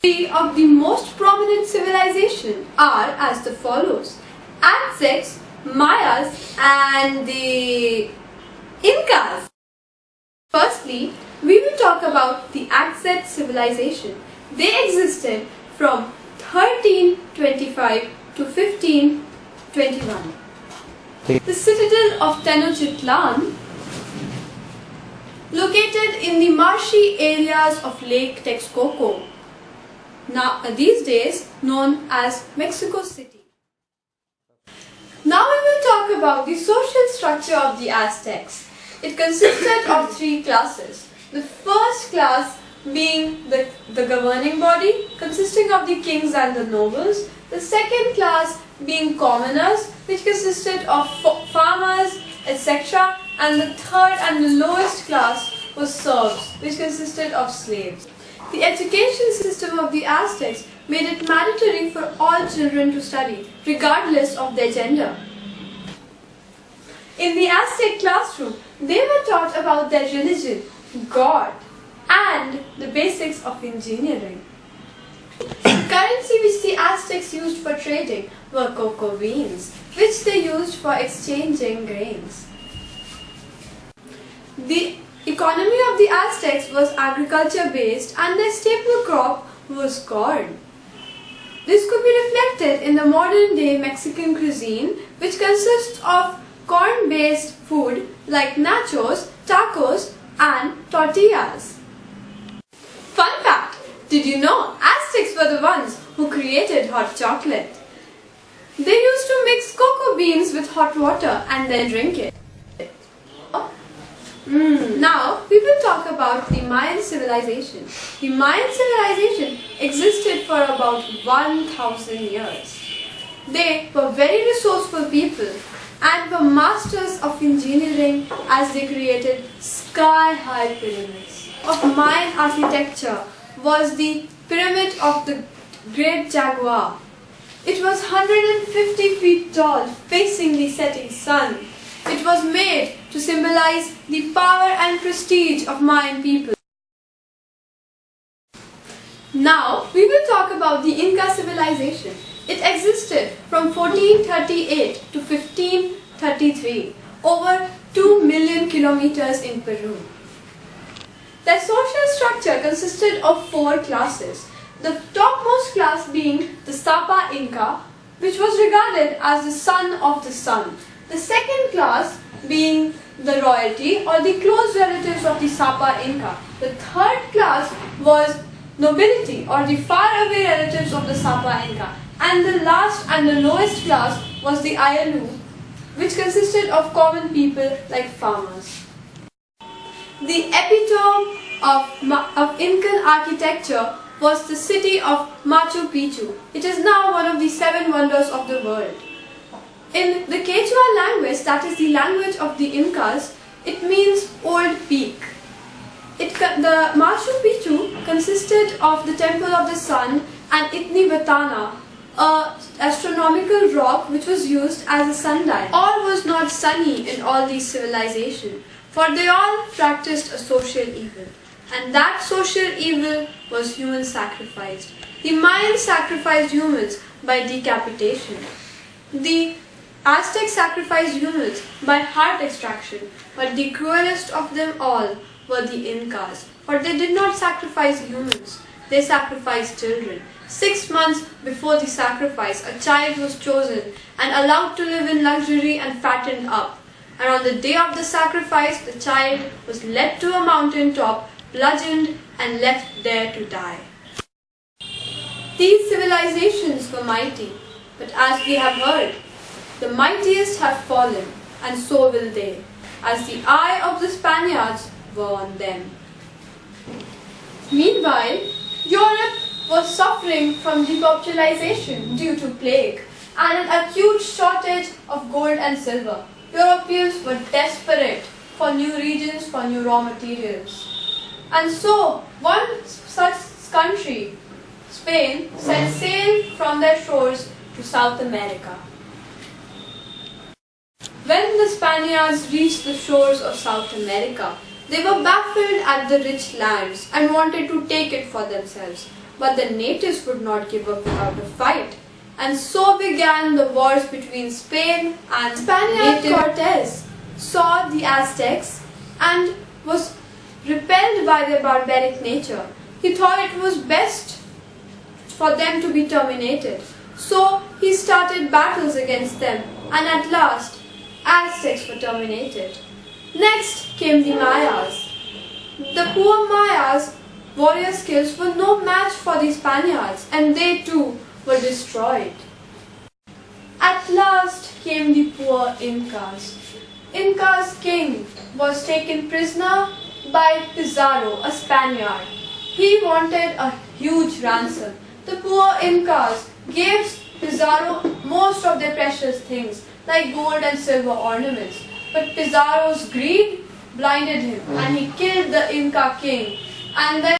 Three of the most prominent civilizations are as the follows: Aztecs, Mayas, and the Incas. Firstly, we will talk about the Aztec civilization. They existed from 1325 to 1521. The citadel of Tenochtitlan, located in the marshy areas of Lake Texcoco, now these days known as Mexico City. Now we will talk about the social structure of the Aztecs. It consisted of three classes. The first class being the governing body, consisting of the kings and the nobles. The second class being commoners, which consisted of farmers, etc. And the third and the lowest class was serfs, which consisted of slaves. The education system of the Aztecs made it mandatory for all children to study, regardless of their gender. In the Aztec classroom, they were taught about their religion, God, and the basics of engineering. The currency which the Aztecs used for trading were cocoa beans, which they used for exchanging grains. The economy of the Aztecs was agriculture based and their staple crop was corn. This could be reflected in the modern day Mexican cuisine, which consists of corn based food like nachos, tacos and tortillas. Fun fact, did you know Aztecs were the ones who created hot chocolate? They used to mix cocoa beans with hot water and then drink it. Now we will talk about the Mayan civilization. The Mayan civilization existed for about 1000 years. They were very resourceful people and were masters of engineering as they created sky-high pyramids. Of Mayan architecture was the Pyramid of the Great Jaguar. It was 150 feet tall, facing the setting sun. It was made to symbolize the power and prestige of Mayan people. Now we will talk about the Inca civilization. It existed from 1438 to 1533, over 2 million kilometers in Peru. Their social structure consisted of 4 classes. The topmost class being the Sapa Inca, which was regarded as the son of the sun. The second class being the royalty or the close relatives of the Sapa Inca. The third class was nobility or the faraway relatives of the Sapa Inca. And the last and the lowest class was the Ayalu, which consisted of common people like farmers. The epitome of Incan architecture was the city of Machu Picchu. It is now one of the 7 wonders of the world. In the Quechua language, that is the language of the Incas, it means old peak. The Machu Picchu consisted of the Temple of the Sun and Itnibatana, an astronomical rock which was used as a sundial. All was not sunny in all these civilizations, for they all practiced a social evil. And that social evil was human sacrifice. The Mayans sacrificed humans by decapitation. The Aztecs sacrificed humans by heart extraction, but the cruelest of them all were the Incas, for they did not sacrifice humans, they sacrificed children. 6 months before the sacrifice, a child was chosen and allowed to live in luxury and fattened up. And on the day of the sacrifice, the child was led to a mountain top, bludgeoned and left there to die. These civilizations were mighty, but as we have heard, the mightiest have fallen, and so will they, as the eye of the Spaniards were on them. Meanwhile, Europe was suffering from depopulation due to plague and an acute shortage of gold and silver. Europeans were desperate for new regions, for new raw materials. And so, one such country, Spain, set sail from their shores to South America. When the Spaniards reached the shores of South America, they were baffled at the rich lands and wanted to take it for themselves. but the natives would not give up without a fight. And so began the wars between Spain and Spaniard. Cortes saw the Aztecs and was repelled by their barbaric nature. He thought it was best for them to be terminated. So he started battles against them, and at last Aztecs were terminated. Next came the Mayas. The poor Mayas' warrior skills were no match for the Spaniards, and they too were destroyed. At last came the poor Incas. Inca's king was taken prisoner by Pizarro, a Spaniard. He wanted a huge ransom. The poor Incas gave Pizarro most of their precious things, like gold and silver ornaments. But Pizarro's greed blinded him, and he killed the Inca king, and then